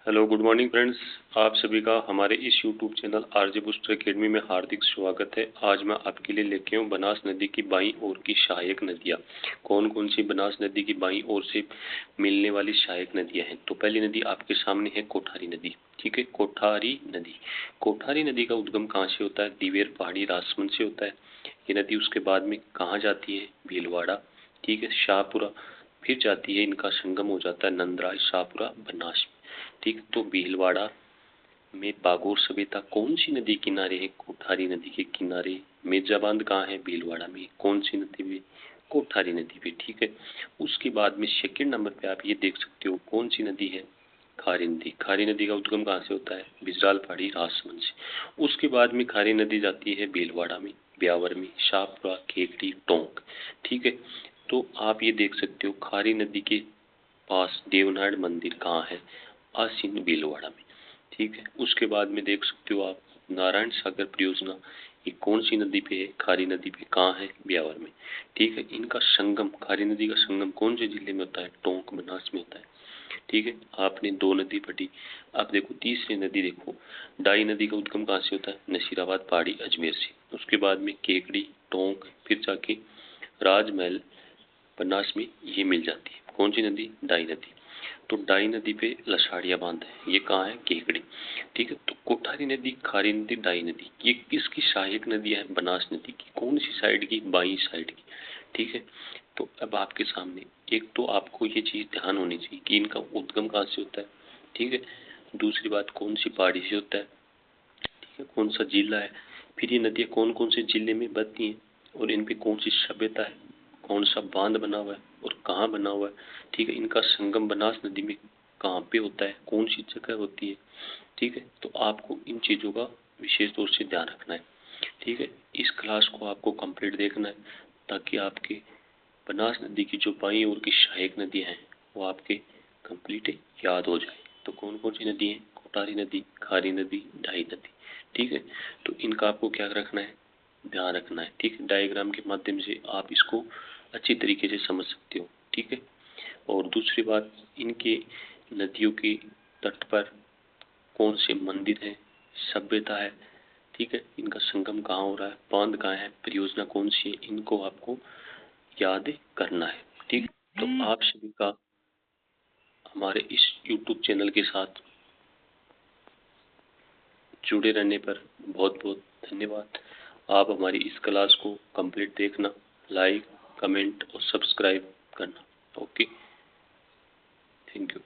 Hello, good morning friends. आप सभी का हमारे इस YouTube channel RJ booster academy में हार्दिक स्वागत है। आज मैं आपके लिए लेके हूँ बनास नदी की बाईं ओर की सहायक नदियाँ। कौन कौन सी बनास नदी की बाईं ओर से मिलने वाली सहायक नदियाँ हैं। तो पहली नदी आपके सामने है कोठारी नदी। ठीक है, कोठारी नदी। कोठारी नदी का उद्गम कहाँ से होता है? दिवेर पहाड़ी राजसमंद से होता है ये नदी। उसके बाद में कहाँ जाती है? भीलवाड़ा, ठीक है, शाहपुरा, फिर जाती है, इनका संगम हो जाता है नंदराज, शाहपुरा, बनास में। ठीक, तो भीलवाड़ा में बागोर सभ्यता कौन सी नदी किनारे है? कोठारी नदी के किनारे। मिर्जा बांध कहाँ है? भीलवाड़ा में। कौन सी नदी पे? कोठारी नदी पे। ठीक है, उसके बाद में सेकंड नंबर पे आप ये देख सकते हो कौन सी नदी है? खारी नदी। खारी नदी का उद्गम कहाँ से होता है? बिजराल पहाड़ी राजसमंद से। उसके बाद में खारी नदी जाती है भीलवाड़ा में, ब्यावर में, शाहपुरा, केकड़ी, टोंक। ठीक है, तो आप ये देख सकते हो खारी नदी के पास देवनारायण मंदिर कहाँ है? आसीन भीलवाड़ा में। ठीक है, उसके बाद में देख सकते हो आप नारायण सागर परियोजना, ये कौन सी नदी पे है? खारी नदी पे। कहाँ है? ब्यावर में। ठीक है, इनका संगम, खारी नदी का संगम कौन से जिले में होता है? टोंक, बनास में होता है। ठीक है, आपने दो नदी पढ़ी। आप देखो तीसरी नदी देखो, डाई नदी का उद्गम कहाँ से होता है? नसीराबाद पहाड़ी, अजमेर से। उसके बाद में केकड़ी, टोंक, फिर जाके राजमहल, बनास में ये मिल जाती है। कौन सी नदी? डाई नदी। तो डाई नदी पे लसाड़िया बांध है, ये कहाँ है? केकड़ी। ठीक है, तो कोठारी नदी, खारी नदी, डाई नदी, ये किसकी सहायक नदी है? बनास नदी की। कौन सी साइड की? बाई साइड की। ठीक है, तो अब आपके सामने एक तो आपको ये चीज ध्यान होनी चाहिए कि इनका उद्गम कहाँ से होता है। ठीक है, दूसरी बात कौन सी पहाड़ी से होता है। ठीक है, कौन सा जिला है, फिर ये नदियाँ कौन कौन से जिले में बहती हैं, और इन पे कौन सी सभ्यता है, कौन सा बांध बना हुआ है और कहाँ बना हुआ है। ठीक है, इनका संगम बनास नदी में कहाँ पे होता है, कौन सी जगह होती है। ठीक है, तो आपको इन चीज़ों का विशेष तौर से ध्यान रखना है। ठीक है, इस क्लास को आपको कंप्लीट देखना है ताकि आपके बनास नदी की जो बाईं ओर की सहायक नदियाँ हैं वो आपके कंप्लीट याद हो जाए। तो कौन कौन सी नदी है? कोटारी नदी, खारी नदी, डाई नदी। ठीक है, तो इनका आपको क्या रखना है? ध्यान रखना है। ठीक है, डायग्राम के माध्यम से आप इसको अच्छी तरीके से समझ सकते हो। ठीक है, और दूसरी बात, इनके नदियों के तट पर कौन से मंदिर है, सभ्यता है। ठीक है, इनका संगम कहाँ हो रहा है, बांध कहाँ है, परियोजना कौन सी है, इनको आपको याद करना है। ठीक, तो आप सभी का हमारे इस YouTube चैनल के साथ जुड़े रहने पर बहुत बहुत धन्यवाद। आप हमारी इस क्लास को कंप्लीट देखना, लाइक, कमेंट और सब्सक्राइब करना। Okay, thank you.